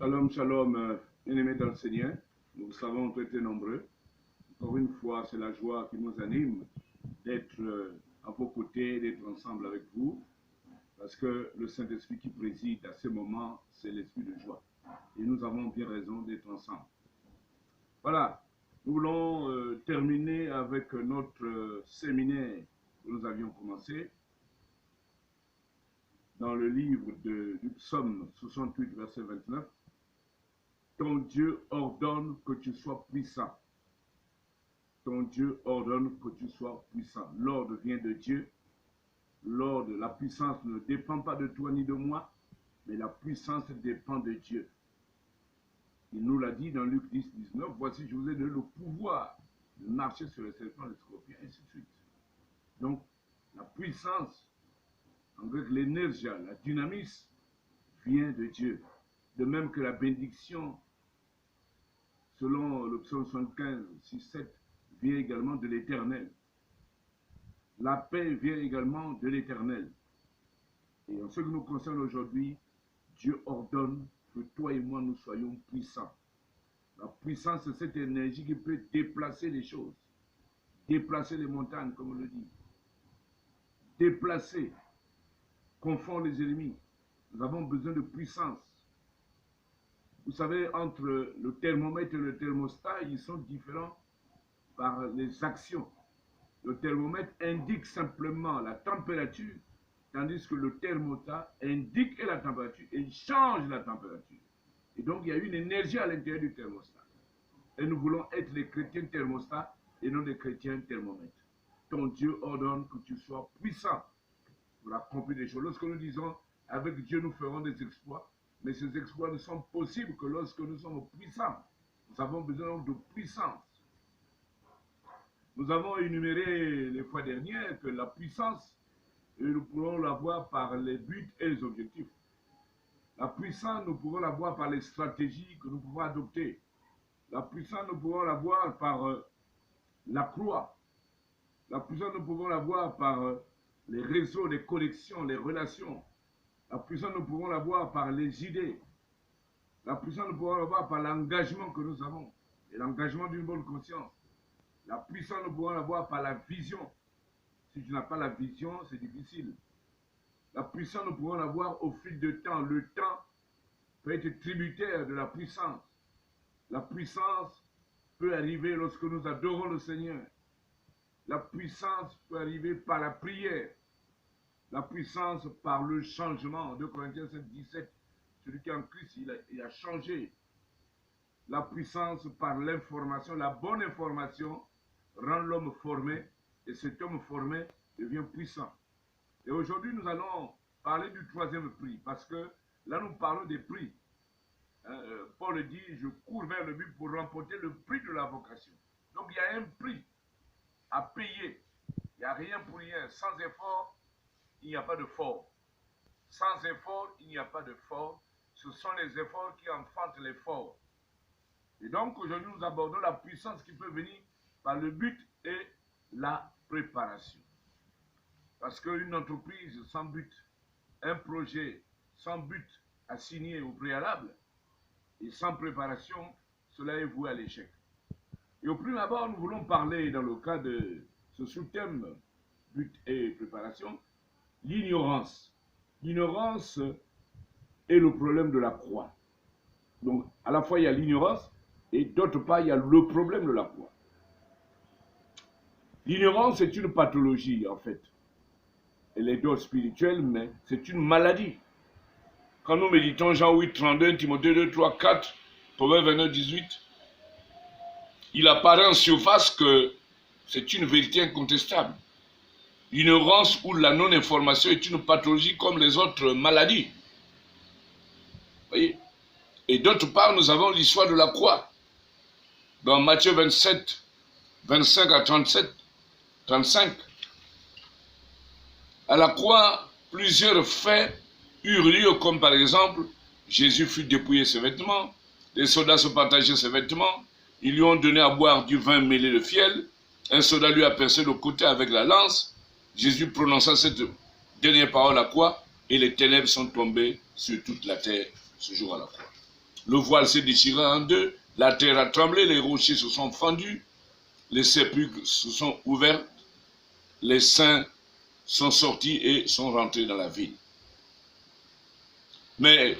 Shalom, shalom, bien-aimés dans le Seigneur. Nous vous savons très nombreux. Encore une fois, c'est la joie qui nous anime d'être à vos côtés, d'être ensemble avec vous, parce que le Saint-Esprit qui préside à ce moment, c'est l'esprit de joie. Et nous avons bien raison d'être ensemble. Voilà, nous voulons terminer avec notre séminaire que nous avions commencé dans le livre du psaume 68, verset 29. Ton Dieu ordonne que tu sois puissant. Ton Dieu ordonne que tu sois puissant. L'ordre vient de Dieu. L'ordre, la puissance ne dépend pas de toi ni de moi, mais la puissance dépend de Dieu. Il nous l'a dit dans Luc 10, 19, voici, je vous ai donné le pouvoir de marcher sur les serpents, les scorpions, et ainsi de suite. Donc, la puissance, en grec, l'énergie, la dynamisme, vient de Dieu. De même que la bénédiction, selon le psaume 75, 6, 7, vient également de l'Éternel. La paix vient également de l'Éternel. Et en ce qui nous concerne aujourd'hui, Dieu ordonne que toi et moi nous soyons puissants. La puissance, c'est cette énergie qui peut déplacer les choses, déplacer les montagnes, comme on le dit, déplacer, confondre les ennemis. Nous avons besoin de puissance. Vous savez, entre le thermomètre et le thermostat, ils sont différents par les actions. Le thermomètre indique simplement la température, tandis que le thermostat indique la température et change la température. Et donc, il y a une énergie à l'intérieur du thermostat. Et nous voulons être des chrétiens thermostats et non des chrétiens thermomètres. Ton Dieu ordonne que tu sois puissant pour accomplir des choses. Lorsque nous disons, avec Dieu, nous ferons des exploits, mais ces exploits ne sont possibles que lorsque nous sommes puissants. Nous avons besoin de puissance. Nous avons énuméré les fois dernières que la puissance, nous pourrons l'avoir par les buts et les objectifs. La puissance, nous pouvons l'avoir par les stratégies que nous pouvons adopter. La puissance, nous pouvons l'avoir par la croix. La puissance, nous pouvons l'avoir par les réseaux, les connexions, les relations. La puissance, nous pouvons l'avoir par les idées. La puissance, nous pouvons l'avoir par l'engagement que nous avons et l'engagement d'une bonne conscience. La puissance, nous pouvons l'avoir par la vision. Si tu n'as pas la vision, c'est difficile. La puissance, nous pouvons l'avoir au fil du temps. Le temps peut être tributaire de la puissance. La puissance peut arriver lorsque nous adorons le Seigneur. La puissance peut arriver par la prière. La puissance par le changement. 2 Corinthiens 7, 17. Celui qui est en Christ, il a changé. La puissance par l'information. La bonne information rend l'homme formé. Et cet homme formé devient puissant. Et aujourd'hui, nous allons parler du troisième prix. Parce que là, nous parlons des prix. Paul dit, je cours vers le but pour remporter le prix de la vocation. Donc, il y a un prix à payer. Il n'y a rien pour rien. Sans effort, il n'y a pas de fort. Sans effort, il n'y a pas de fort. Ce sont les efforts qui enfantent l'effort. Et donc, aujourd'hui, nous abordons la puissance qui peut venir par le but et la préparation. Parce qu'une entreprise sans but, un projet sans but assigné au préalable et sans préparation, cela est voué à l'échec. Et au plus d'abord, nous voulons parler dans le cas de ce sous-thème but et préparation, l'ignorance. L'ignorance est le problème de la croix. Donc, à la fois, il y a l'ignorance et d'autre part, il y a le problème de la croix. L'ignorance est une pathologie, en fait. Elle est d'ordre spirituel, mais c'est une maladie. Quand nous méditons Jean 8, 32, Timothée 2, 3, 4, Proverbe 29, 18, il apparaît en surface que c'est une vérité incontestable. L'ignorance ou la non-information est une pathologie comme les autres maladies. Voyez? Et d'autre part, nous avons l'histoire de la croix. Dans Matthieu 27, 25 à 37, 35. À la croix, plusieurs faits eurent lieu, comme par exemple, Jésus fut dépouillé ses vêtements, les soldats se partageaient ses vêtements, ils lui ont donné à boire du vin mêlé de fiel, un soldat lui a percé le côté avec la lance, Jésus prononça cette dernière parole à la croix, et les ténèbres sont tombées sur toute la terre ce jour à la croix. Le voile s'est déchiré en deux, la terre a tremblé, les rochers se sont fendus, les sépulcres se sont ouverts, les saints sont sortis et sont rentrés dans la ville. Mais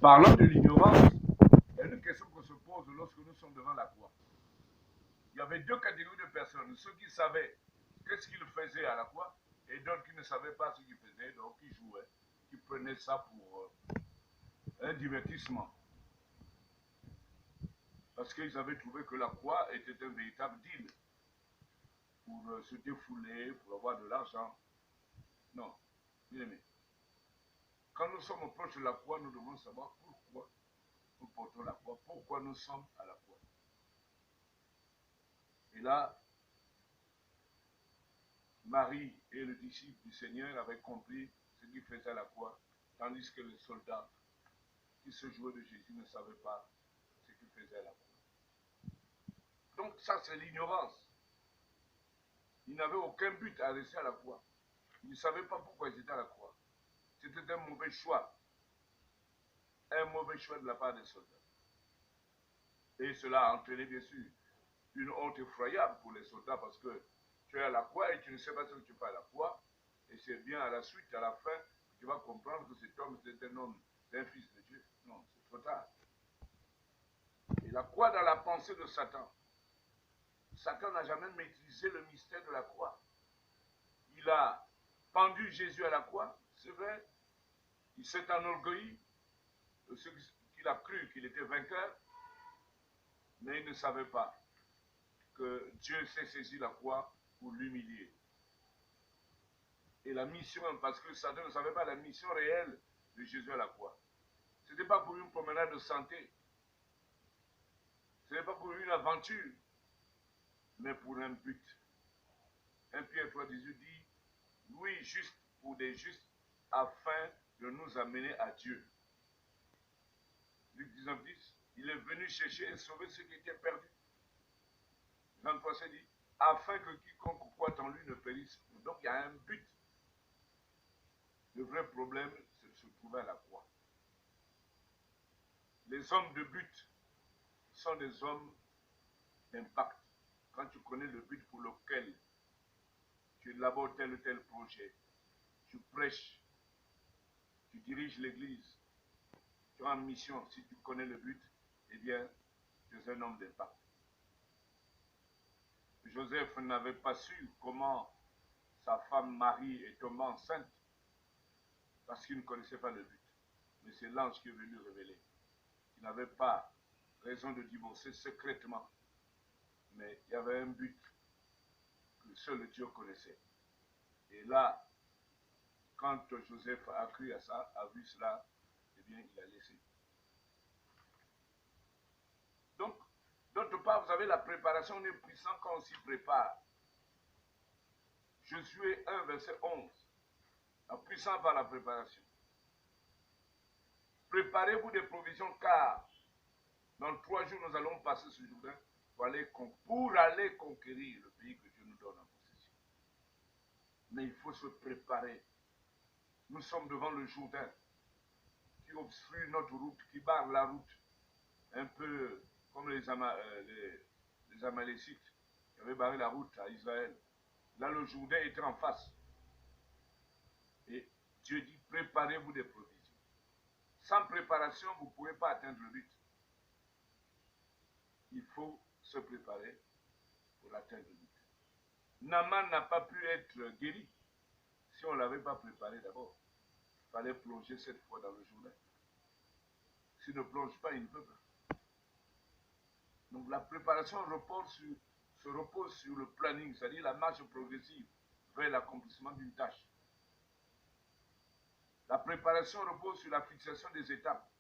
parlant de l'ignorance, il y a une question qu'on se pose lorsque nous sommes devant la croix. Il y avait deux catégories de personnes, ceux qui savaient qu'est-ce qu'ils faisaient à la croix et d'autres qui ne savaient pas ce qu'ils faisaient, donc qui jouaient, qui prenaient ça pour un divertissement. Parce qu'ils avaient trouvé que la croix était un véritable deal pour se défouler, pour avoir de l'argent. Non, bien aimé. Quand nous sommes proches de la croix, nous devons savoir pourquoi nous portons la croix, pourquoi nous sommes à la croix. Et là, Marie et le disciple du Seigneur avaient compris ce qu'il faisait à la croix, tandis que les soldats qui se jouaient de Jésus ne savaient pas ce qu'il faisait à la croix. Donc ça, c'est l'ignorance. Ils n'avaient aucun but à rester à la croix. Ils ne savaient pas pourquoi ils étaient à la croix. C'était un mauvais choix. Un mauvais choix de la part des soldats. Et cela a entraîné, bien sûr, une honte effroyable pour les soldats parce que tu es à la croix et tu ne sais pas ce que tu fais à la croix. Et c'est bien à la suite, à la fin, que tu vas comprendre que cet homme, c'est un homme, c'est un fils de Dieu. Non, c'est trop tard. Et la croix dans la pensée de Satan. Satan n'a jamais maîtrisé le mystère de la croix. Il a pendu Jésus à la croix, c'est vrai. Il s'est enorgueilli de ce qu'il a cru qu'il était vainqueur, mais il ne savait pas que Dieu s'est saisi la croix pour l'humilier. Et la mission, parce que Satan ne savait pas la mission réelle de Jésus à la croix. Ce n'était pas pour une promenade de santé. Ce n'est pas pour une aventure, mais pour un but. 1 Pierre 3,18 dit, oui, juste pour des justes, afin de nous amener à Dieu. Luc 19,10, il est venu chercher et sauver ceux qui étaient perdus. 23, c'est dit, afin que quiconque croit en lui ne périsse. Donc il y a un but. Le vrai problème, c'est de se trouver à la croix. Les hommes de but sont des hommes d'impact. Quand tu connais le but pour lequel tu élabores tel ou tel projet, tu prêches, tu diriges l'église, tu as une mission, si tu connais le but, eh bien, tu es un homme d'impact. Joseph n'avait pas su comment sa femme Marie est tombée enceinte parce qu'il ne connaissait pas le but. Mais c'est l'ange qui est venu révéler. Il n'avait pas raison de divorcer secrètement. Mais il y avait un but que seul Dieu connaissait. Et là, quand Joseph a cru à ça, a vu cela, eh bien, il a laissé. Donc, d'autre part, vous avez la préparation, on est puissant quand on s'y prépare. Josué 1, verset 11. La puissance par la préparation. Préparez-vous des provisions car dans 3 jours, nous allons passer ce Jourdain pour aller conquérir le pays que Dieu nous donne en possession. Mais il faut se préparer. Nous sommes devant le Jourdain qui obstrue notre route, qui barre la route, un peu comme les Amalécites qui avaient barré la route à Israël. Là, le Jourdain était en face. Et Dieu dit, préparez-vous des provisions. Sans préparation, vous ne pouvez pas atteindre le but. Il faut se préparer pour atteindre le but. Naaman n'a pas pu être guéri si on ne l'avait pas préparé d'abord. Il fallait plonger cette fois dans le Jourdain. S'il ne plonge pas, il ne peut pas. Donc la préparation se repose sur le planning, c'est-à-dire la marche progressive vers l'accomplissement d'une tâche. La préparation repose sur la fixation des étapes.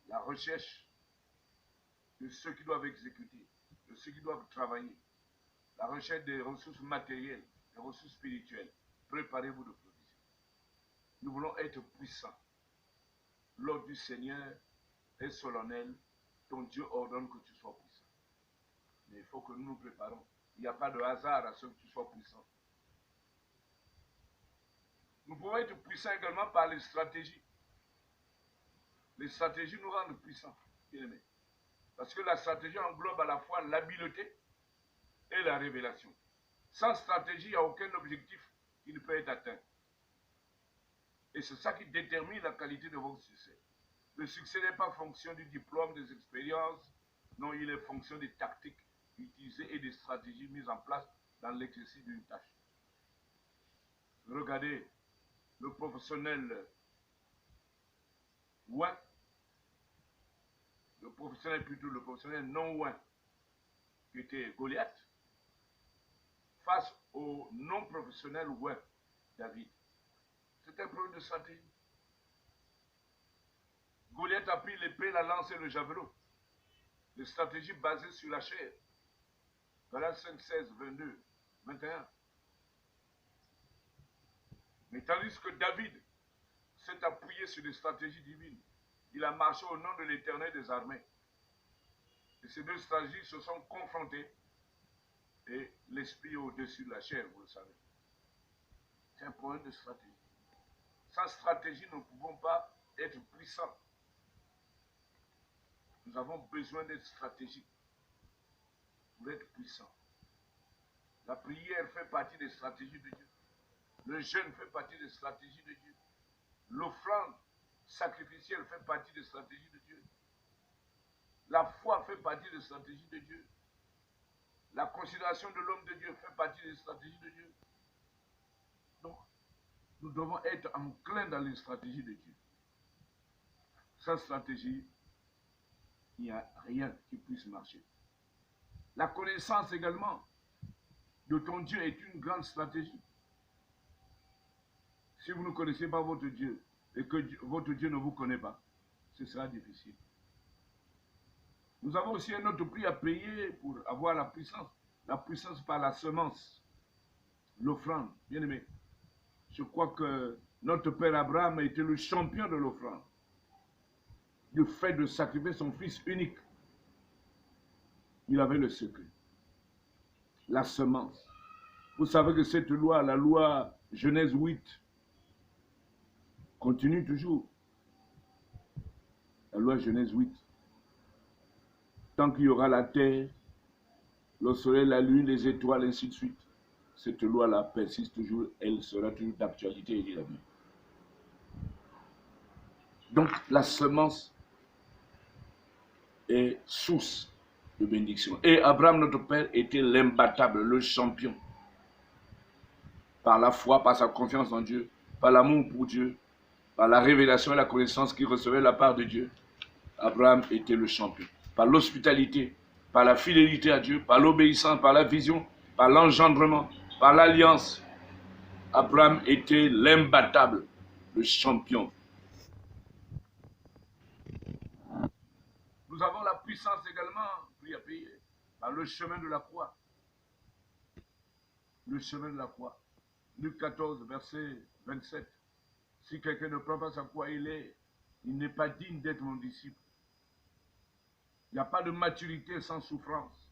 La recherche de ceux qui doivent exécuter, de ceux qui doivent travailler. La recherche des ressources matérielles, des ressources spirituelles. Préparez-vous de provisions. Nous voulons être puissants. L'ordre du Seigneur est solennel. Ton Dieu ordonne que tu sois puissant. Mais il faut que nous nous préparons. Il n'y a pas de hasard à ce que tu sois puissant. Nous pouvons être puissants également par les stratégies. Les stratégies nous rendent puissants, bien-aimés. Parce que la stratégie englobe à la fois l'habileté et la révélation. Sans stratégie, il n'y a aucun objectif qui ne peut être atteint. Et c'est ça qui détermine la qualité de votre succès. Le succès n'est pas fonction du diplôme, des expériences. Non, il est fonction des tactiques utilisées et des stratégies mises en place dans l'exercice d'une tâche. Regardez le professionnel ouin, le professionnel non ouin, qui était Goliath, face au non-professionnel ouin, David. C'est un problème de stratégie. Goliath a pris l'épée, la lance et le javelot. Des stratégies basées sur la chair. Voilà 5, 16, 22, 21. Mais tandis que David s'est appuyé sur des stratégies divines, il a marché au nom de l'Éternel des armées. Et ces deux stratégies se sont confrontées et l'esprit est au-dessus de la chair, vous le savez. C'est un problème de stratégie. Sans stratégie, nous ne pouvons pas être puissants. Nous avons besoin d'être stratégiques pour être puissants. La prière fait partie des stratégies de Dieu. Le jeûne fait partie des stratégies de Dieu. L'offrande sacrificielle fait partie des stratégies de Dieu. La foi fait partie des stratégies de Dieu. La considération de l'homme de Dieu fait partie des stratégies de Dieu. Donc, nous devons être enclins dans les stratégies de Dieu. Sans stratégie, il n'y a rien qui puisse marcher. La connaissance également de ton Dieu est une grande stratégie. Si vous ne connaissez pas votre Dieu et que votre Dieu ne vous connaît pas, ce sera difficile. Nous avons aussi un autre prix à payer pour avoir la puissance par la semence, l'offrande. Bien aimé, je crois que notre père Abraham a été le champion de l'offrande. Du fait de sacrifier son fils unique, il avait le secret. La semence. Vous savez que cette loi, la loi Genèse 8, continue toujours. La loi Genèse 8. Tant qu'il y aura la terre, le soleil, la lune, les étoiles, ainsi de suite, cette loi-là persiste toujours, elle sera toujours d'actualité, dit la Bible. Donc, la semence est source de bénédiction. Et Abraham, notre père, était l'imbattable, le champion. Par la foi, par sa confiance en Dieu, par l'amour pour Dieu, par la révélation et la connaissance qu'il recevait de la part de Dieu, Abraham était le champion. Par l'hospitalité, par la fidélité à Dieu, par l'obéissance, par la vision, par l'engendrement, par l'alliance, Abraham était l'imbattable, le champion. Nous avons la puissance également, prix à payer, par le chemin de la croix. Le chemin de la croix. Luc 14, verset 27. Si quelqu'un ne prend pas sa croix, il n'est pas digne d'être mon disciple. Il n'y a pas de maturité sans souffrance.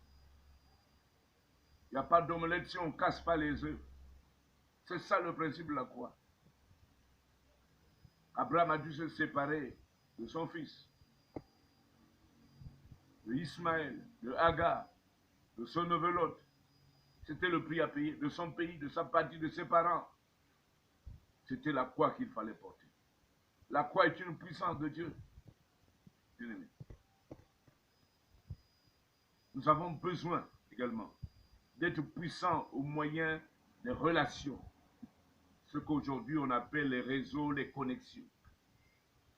Il n'y a pas d'omelette si on ne casse pas les œufs. C'est ça le principe de la croix. Abraham a dû se séparer de son fils, de Ismaël, de Hagar, de son neveu Lot. C'était le prix à payer, de son pays, de sa patrie, de ses parents. C'était la croix qu'il fallait porter. La croix est une puissance de Dieu. Bien-aimé. Nous avons besoin également d'être puissants au moyen des relations. Ce qu'aujourd'hui on appelle les réseaux, les connexions.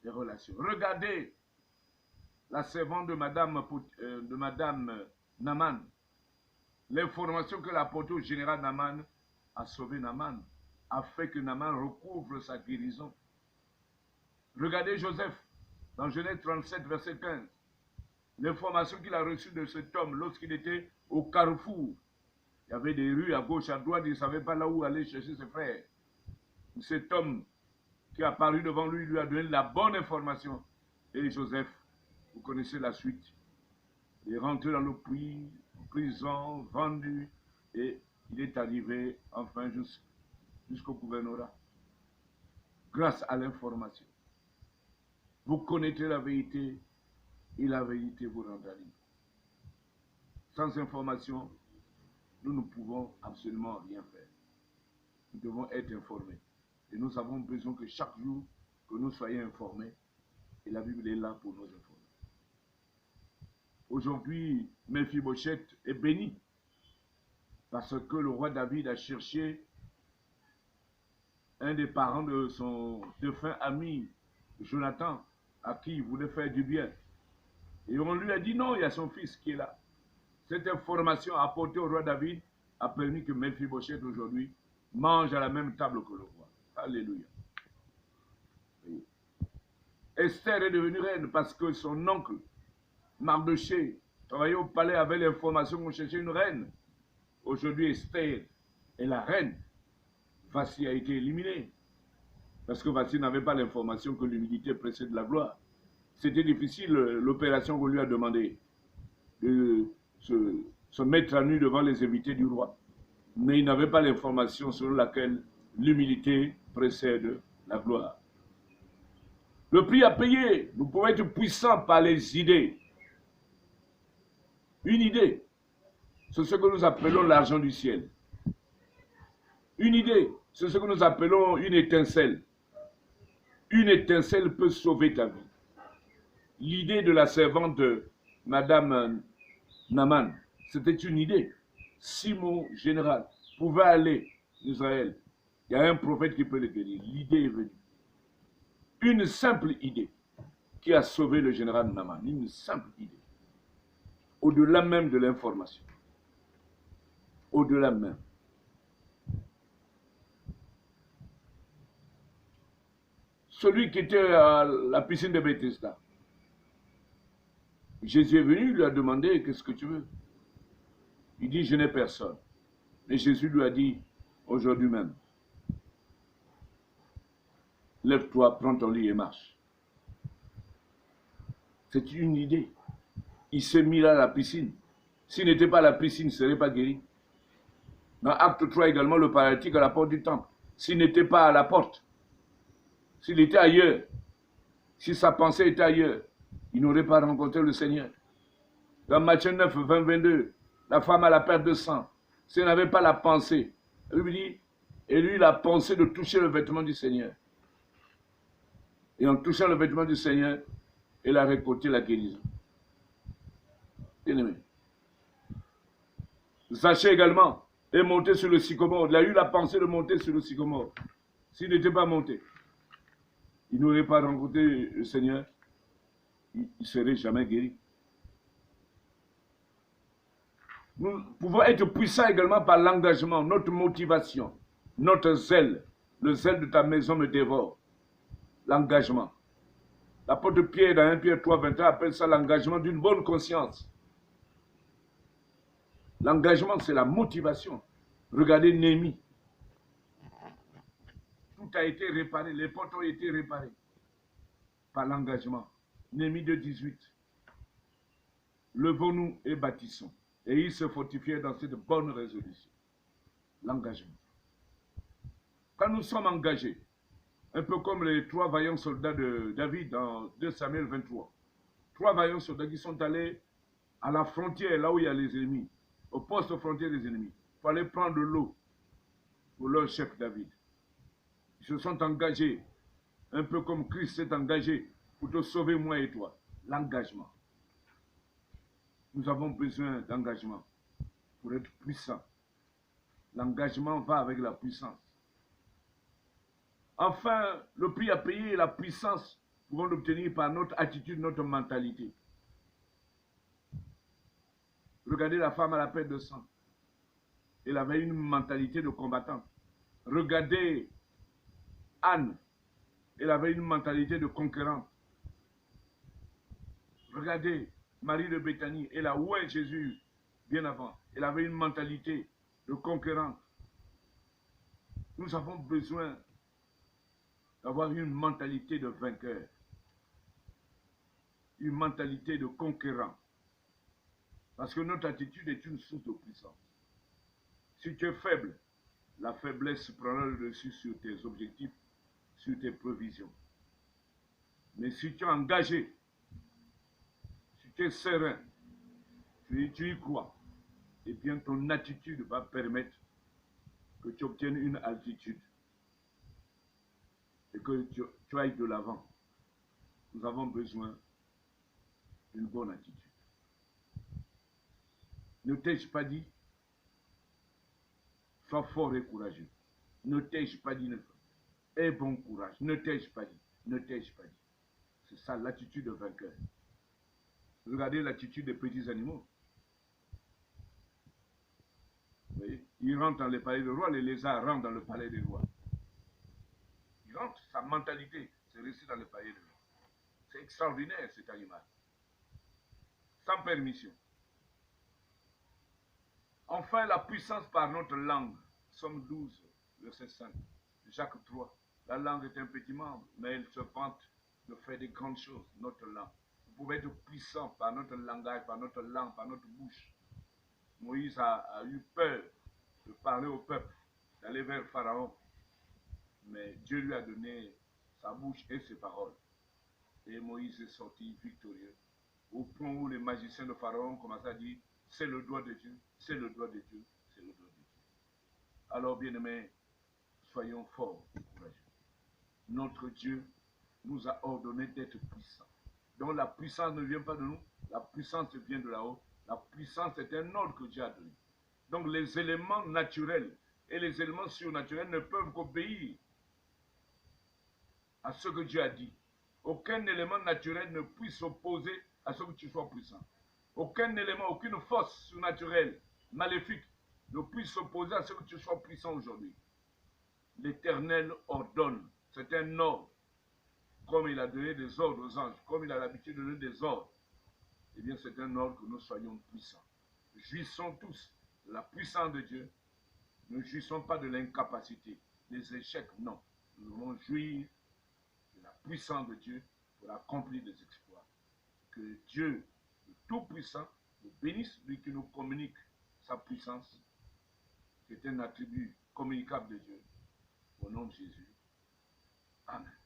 Les relations. Regardez la servante de Madame Naaman. L'information que l'apôtre général Naaman a sauvé Naaman, a fait que Naaman recouvre sa guérison. Regardez Joseph, dans Genèse 37, verset 15. L'information qu'il a reçue de cet homme lorsqu'il était au carrefour. Il y avait des rues à gauche, à droite, il ne savait pas là où aller chercher ses frères. Cet homme qui est apparu devant lui, lui a donné la bonne information. Et Joseph, vous connaissez la suite. Il est rentré dans le prison, vendu, et il est arrivé enfin jusqu'au gouvernorat. Grâce à l'information. Vous connaîtrez la vérité et la vérité vous rendra libre. Sans information, nous ne pouvons absolument rien faire. Nous devons être informés. Et nous avons besoin que chaque jour, que nous soyons informés. Et la Bible est là pour nous informer. Aujourd'hui, Mephibosheth est béni parce que le roi David a cherché un des parents de son défunt ami, Jonathan, à qui il voulait faire du bien. Et on lui a dit non, il y a son fils qui est là. Cette information apportée au roi David a permis que Mephibosheth aujourd'hui mange à la même table que le roi. Alléluia. Esther est devenue reine parce que son oncle, Mardoché, travaillait au palais, avait l'information qu'on cherchait une reine. Aujourd'hui, Esther est la reine. Vassi a été éliminé. Parce que Vassi n'avait pas l'information que l'humilité précède la gloire. C'était difficile l'opération qu'on lui a demandé de se mettre à nu devant les invités du roi. Mais il n'avait pas l'information selon laquelle l'humilité précède la gloire. Le prix à payer, nous pouvons être puissants par les idées. Une idée, c'est ce que nous appelons l'argent du ciel. Une idée, c'est ce que nous appelons une étincelle. Une étincelle peut sauver ta vie. L'idée de la servante de Madame Naaman, c'était une idée. Simon, général, pouvait aller en Israël. Il y a un prophète qui peut le guérir. L'idée est venue. Une simple idée qui a sauvé le général Naaman. Une simple idée. Au-delà même de l'information. Au-delà même. Celui qui était à la piscine de Bethesda. Jésus est venu, il lui a demandé, qu'est-ce que tu veux? Il dit, je n'ai personne. Et Jésus lui a dit, aujourd'hui même, lève-toi, prends ton lit et marche. C'est une idée. Il s'est mis là à la piscine. S'il n'était pas à la piscine, il ne serait pas guéri. Dans Acte 3 également, le paralytique à la porte du temple. S'il n'était pas à la porte, s'il était ailleurs, si sa pensée était ailleurs, il n'aurait pas rencontré le Seigneur. Dans Matthieu 9, 20, 22, la femme à la perte de sang, s'il n'avait pas la pensée, lui dit, et lui la pensée de toucher le vêtement du Seigneur. Et en touchant le vêtement du Seigneur, elle a récolté la guérison. Bien aimé. Zachée également est monté sur le sycomore. Il a eu la pensée de monter sur le sycomore. S'il n'était pas monté, il n'aurait pas rencontré le Seigneur. Il ne serait jamais guéri. Nous pouvons être puissants également par l'engagement, notre motivation, notre zèle. Le zèle de ta maison me dévore. L'engagement. L'apôtre Pierre, dans 1 Pierre 3, 23, appelle ça l'engagement d'une bonne conscience. L'engagement, c'est la motivation. Regardez Néhémie. Tout a été réparé, les portes ont été réparées par l'engagement. Néhémie 2, 18. Levons-nous et bâtissons. Et ils se fortifiaient dans cette bonne résolution. L'engagement. Quand nous sommes engagés, un peu comme les 3 vaillants soldats de David dans 2 Samuel 23. 3 vaillants soldats qui sont allés à la frontière, là où il y a les ennemis, au poste frontière des ennemis, pour aller prendre de l'eau pour leur chef David. Ils se sont engagés, un peu comme Christ s'est engagé pour te sauver moi et toi. L'engagement. Nous avons besoin d'engagement pour être puissants. L'engagement va avec la puissance. Enfin, le prix à payer et la puissance pouvons l'obtenir par notre attitude, notre mentalité. Regardez la femme à la perte de sang. Elle avait une mentalité de combattante. Regardez Anne. Elle avait une mentalité de conquérante. Regardez Marie de Béthanie. Elle a oué Jésus bien avant. Elle avait une mentalité de conquérante. Nous avons besoin d'avoir une mentalité de vainqueur. Une mentalité de conquérant. Parce que notre attitude est une source de puissance. Si tu es faible, la faiblesse prendra le dessus sur tes objectifs, sur tes prévisions. Mais si tu es engagé, si tu es serein, tu y crois, eh bien ton attitude va permettre que tu obtiennes une altitude et que tu ailles de l'avant. Nous avons besoin d'une bonne attitude. Ne t'ai-je pas dit, sois fort et courageux. Ne t'ai-je pas dit, aie bon courage. Ne t'ai-je pas dit, ne t'ai-je pas dit. C'est ça l'attitude de vainqueur. Regardez l'attitude des petits animaux. Vous voyez, ils rentrent dans le palais des rois, les lézards rentrent dans le palais des rois. Ils rentrent, sa mentalité, c'est rester dans le palais des rois. C'est extraordinaire cet animal. Sans permission. Enfin, la puissance par notre langue. Somme 12, verset 5. Jacques 3. La langue est un petit membre, mais elle se vante de faire des grandes choses, notre langue. Vous pouvez être puissant par notre langage, par notre langue, par notre bouche. Moïse a eu peur de parler au peuple, d'aller vers Pharaon. Mais Dieu lui a donné sa bouche et ses paroles. Et Moïse est sorti victorieux. Au point où les magiciens de Pharaon commençaient à dire, c'est le doigt de Dieu, c'est le doigt de Dieu, c'est le doigt de Dieu. Alors, bien-aimés, soyons forts et courageux. Notre Dieu nous a ordonné d'être puissants. Donc la puissance ne vient pas de nous, la puissance vient de là-haut. La puissance est un ordre que Dieu a donné. Donc les éléments naturels et les éléments surnaturels ne peuvent qu'obéir à ce que Dieu a dit. Aucun élément naturel ne puisse s'opposer à ce que tu sois puissant. Aucun élément, aucune force surnaturelle, maléfique, ne puisse s'opposer à ce que tu sois puissant aujourd'hui. L'Éternel ordonne, c'est un ordre. Comme il a donné des ordres aux anges, comme il a l'habitude de donner des ordres, eh bien c'est un ordre que nous soyons puissants. Jouissons tous de la puissance de Dieu. Ne jouissons pas de l'incapacité, des échecs, non. Nous devons jouir de la puissance de Dieu pour accomplir des exploits. Que Dieu, le Tout-Puissant, nous bénisse, lui qui nous communique sa puissance, qui est un attribut communicable de Dieu. Au nom de Jésus. Amen.